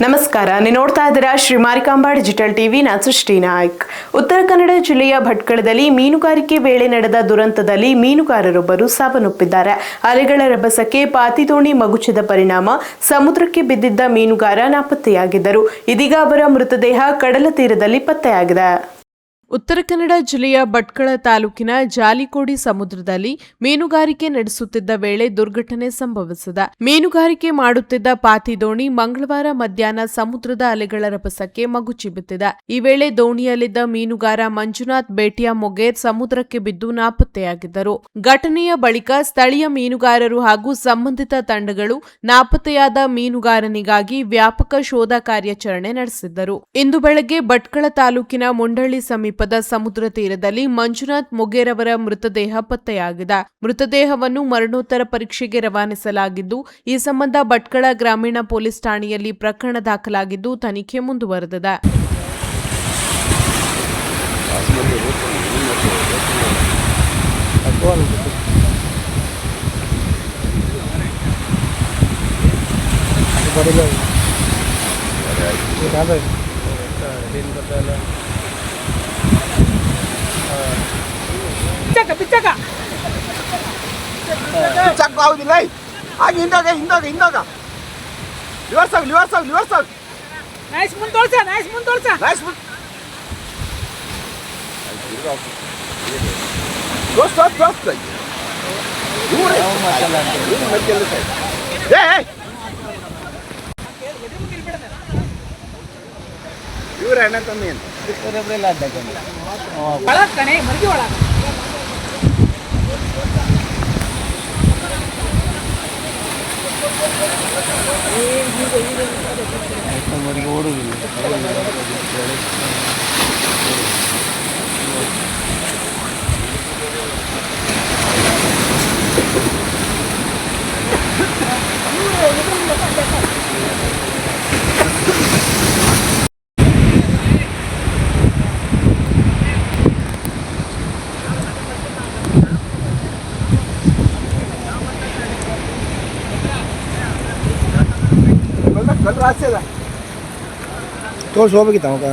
ನಮಸ್ಕಾರ, ನೀವು ನೋಡ್ತಾ ಇದ್ದೀರಾ ಶ್ರೀ ಮಾರಿಕಾಂಬಾ ಡಿಜಿಟಲ್ ಟಿವಿ. ನಾನು ಸೃಷ್ಟಿ ನಾಯ್ಕ್. ಉತ್ತರ ಕನ್ನಡ ಜಿಲ್ಲೆಯ ಭಟ್ಕಳದಲ್ಲಿ ಮೀನುಗಾರಿಕೆ ವೇಳೆ ನಡೆದ ದುರಂತದಲ್ಲಿ ಮೀನುಗಾರರೊಬ್ಬರು ಸಾವನ್ನಪ್ಪಿದ್ದಾರೆ. ಅಲೆಗಳ ರಭಸಕ್ಕೆ ಪಾತಿ ದೋಣಿ ಮಗುಚಿದ ಪರಿಣಾಮ ಸಮುದ್ರಕ್ಕೆ ಬಿದ್ದಿದ್ದ ಮೀನುಗಾರ ನಾಪತ್ತೆಯಾಗಿದ್ದರು. ಇದೀಗ ಅವರ ಮೃತದೇಹ ಕಡಲ ತೀರದಲ್ಲಿ ಪತ್ತೆಯಾಗಿದೆ. ಉತ್ತರ ಕನ್ನಡ ಜಿಲ್ಲೆಯ ಭಟ್ಕಳ ತಾಲೂಕಿನ ಜಾಲಿಕೋಡಿ ಸಮುದ್ರದಲ್ಲಿ ಮೀನುಗಾರಿಕೆ ನಡೆಸುತ್ತಿದ್ದ ವೇಳೆ ದುರ್ಘಟನೆ ಸಂಭವಿಸಿದೆ. ಮೀನುಗಾರಿಕೆ ಮಾಡುತ್ತಿದ್ದ ಪಾತಿ ದೋಣಿ ಮಂಗಳವಾರ ಮಧ್ಯಾಹ್ನ ಸಮುದ್ರದ ಅಲೆಗಳ ರಭಸಕ್ಕೆ ಮಗುಚಿ ಬಿದ್ದಿದೆ. ಈ ವೇಳೆ ದೋಣಿಯಲ್ಲಿದ್ದ ಮೀನುಗಾರ ಮಂಜುನಾಥ್ ಬೇಟಿಯ ಮೊಗೇರ್ ಸಮುದ್ರಕ್ಕೆ ಬಿದ್ದು ನಾಪತ್ತೆಯಾಗಿದ್ದರು. ಘಟನೆಯ ಬಳಿಕ ಸ್ಥಳೀಯ ಮೀನುಗಾರರು ಹಾಗೂ ಸಂಬಂಧಿತ ತಂಡಗಳು ನಾಪತ್ತೆಯಾದ ಮೀನುಗಾರನಿಗಾಗಿ ವ್ಯಾಪಕ ಶೋಧ ಕಾರ್ಯಾಚರಣೆ ನಡೆಸಿದ್ದರು. ಇಂದು ಬೆಳಗ್ಗೆ ಭಟ್ಕಳ ತಾಲೂಕಿನ ಮುಂಡಳ್ಳಿ ಸಮೀಪ ಸಮುದ್ರ ತೀರದಲ್ಲಿ ಮಂಜುನಾಥ್ ಮೊಗೇರ್ ಅವರ ಮೃತದೇಹ ಪತ್ತೆಯಾಗಿದೆ. ಮೃತದೇಹವನ್ನು ಮರಣೋತ್ತರ ಪರೀಕ್ಷೆಗೆ ರವಾನಿಸಲಾಗಿದ್ದು, ಈ ಸಂಬಂಧ ಭಟ್ಕಳ ಗ್ರಾಮೀಣ ಪೊಲೀಸ್ ಠಾಣೆಯಲ್ಲಿ ಪ್ರಕರಣ ದಾಖಲಾಗಿದ್ದು ತನಿಖೆ ಮುಂದುವರೆದಿದೆ. ಬಿಚ್ಚಾಕು ಆಗುದಿಲ್ಲ. ಹಾಗೆ ಹಿಂದಾಗ ಲಿವರ್ಸ್ ನೈಸ್ ಮುಂದೆ ತೋರ್ಸ ಇವ್ರ ಅಣ್ಣ ತಮ್ಮಿ ಅಂತ ಮರ್ಗಿ ಒಳ ಓಡುವುದಿಲ್ಲ. ತೋರ್ಸಿ ಹೋಗ್ಬೇಕಿತ್ತ ಅವಾಗ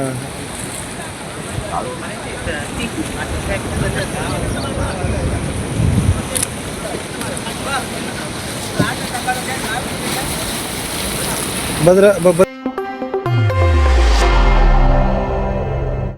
ಭದ್ರ